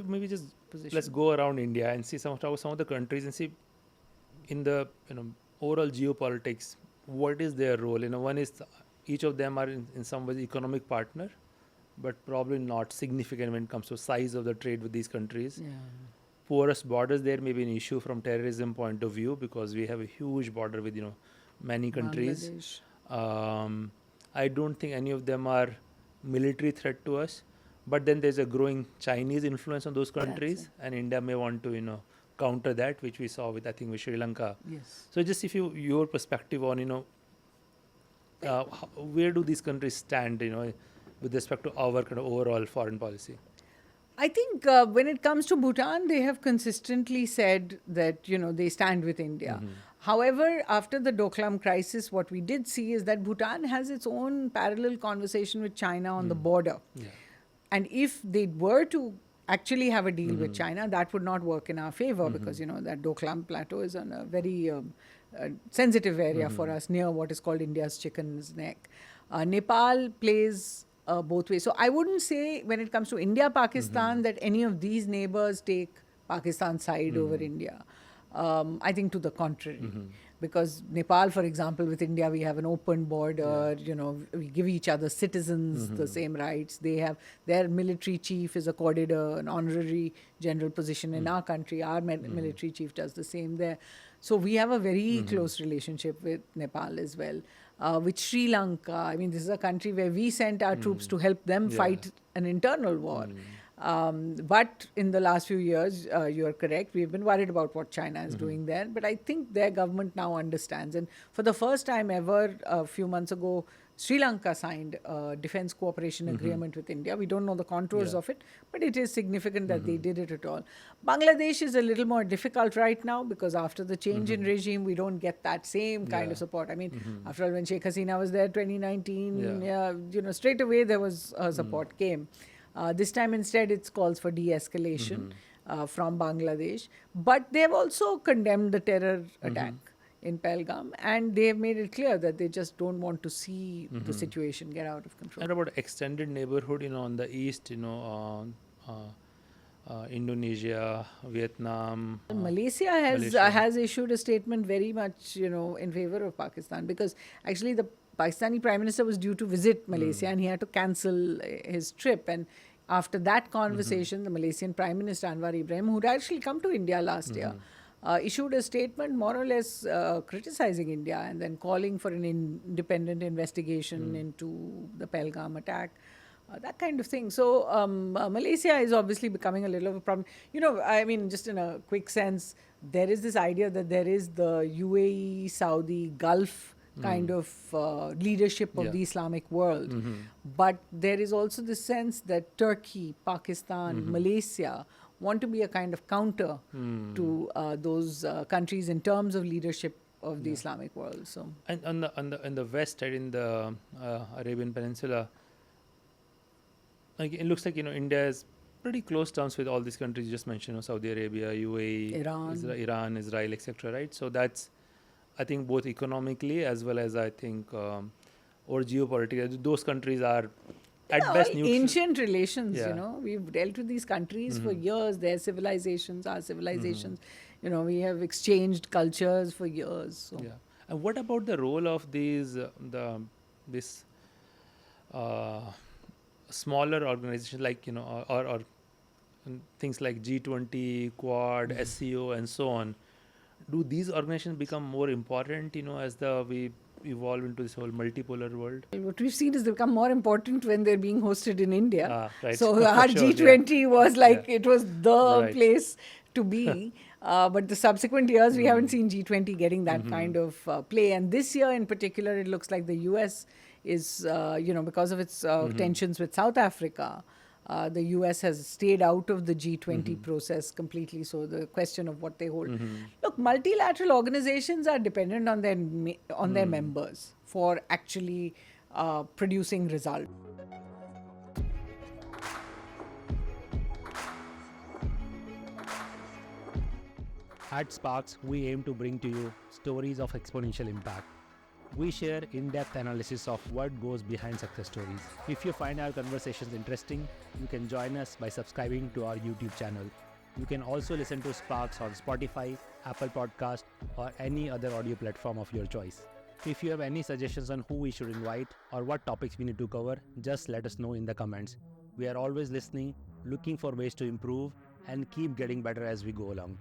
Maybe just position. let's go around India and see some of the countries and see in the overall geopolitics what is their role. One is each of them are in some ways economic partner, but probably not significant when it comes to size of the trade with these countries. Yeah. Porous borders there may be an issue from terrorism point of view because we have a huge border with many countries. Bangladesh. I don't think any of them are military threat to us, but then there's a growing Chinese influence on those countries, and India may want to counter that, which we saw with with Sri Lanka. Yes. So just if your perspective on where do these countries stand with respect to our kind of overall foreign policy? I think when it comes to Bhutan, they have consistently said that they stand with India. However, after the Doklam crisis, what we did see is that Bhutan has its own parallel conversation with China on the border. Yeah. And if they were to actually have a deal with China, that would not work in our favor because, that Doklam Plateau is on a very sensitive area for us near what is called India's chicken's neck. Nepal plays both ways. So I wouldn't say when it comes to India, Pakistan, that any of these neighbors take Pakistan's side over India. I think to the contrary. Because Nepal, for example, with India, we have an open border, we give each other citizens the same rights. They have, their military chief is accorded an honorary general position in our country. Our military chief does the same there. So we have a very close relationship with Nepal as well. With Sri Lanka, I mean, this is a country where we sent our troops to help them fight an internal war. But in the last few years, you're correct, we've been worried about what China is doing there. But I think their government now understands. And for the first time ever, a few months ago, Sri Lanka signed a defense cooperation agreement with India. We don't know the contours of it, but it is significant that they did it at all. Bangladesh is a little more difficult right now because after the change in regime, we don't get that same kind of support. I mean, after all, when Sheikh Hasina was there 2019, straight away there was support came. This time instead it calls for de-escalation from Bangladesh. But they have also condemned the terror attack in Pahalgam, and they have made it clear that they just don't want to see the situation get out of control. And about extended neighborhood, on the east, Indonesia, Vietnam. Malaysia has issued a statement very much in favor of Pakistan, because actually the Pakistani Prime Minister was due to visit Malaysia and he had to cancel his trip. And after that conversation, the Malaysian Prime Minister Anwar Ibrahim, who had actually come to India last year, issued a statement more or less criticizing India and then calling for an independent investigation into the Pahalgam attack. That kind of thing. So Malaysia is obviously becoming a little of a problem. I mean, just in a quick sense, there is this idea that there is the UAE, Saudi, Gulf kind of leadership of the Islamic world. But there is also the sense that Turkey, Pakistan, Malaysia want to be a kind of counter to those countries in terms of leadership of the Islamic world. So, and on the west side, in the Arabian Peninsula, it looks like India is pretty close terms with all these countries you just mentioned, Saudi Arabia, UAE, Iran, Israel, etc. Right? So that's, I think, both economically as well as I think or geopolitically, those countries are at best neutral. Ancient relations. We've dealt with these countries for years. Their civilizations, our civilizations. We have exchanged cultures for years. So. Yeah. And what about the role of these this smaller organizations like or things like G20, Quad, SCO, and so on? Do these organizations become more important, as we evolve into this whole multipolar world? What we've seen is they become more important when they're being hosted in India. Right. So our G20 was like, it was the place to be. But the subsequent years, we haven't seen G20 getting that kind of play. And this year in particular, it looks like the US is, because of its tensions with South Africa, the US has stayed out of the G20 process completely. So the question of what they hold. Look, multilateral organizations are dependent on their members for actually producing results. At SparX, we aim to bring to you stories of exponential impact. We share in-depth analysis of what goes behind success stories. If you find our conversations interesting, you can join us by subscribing to our YouTube channel. You can also listen to SparX on Spotify, Apple Podcast, or any other audio platform of your choice. If you have any suggestions on who we should invite or what topics we need to cover, just let us know in the comments. We are always listening, looking for ways to improve, and keep getting better as we go along.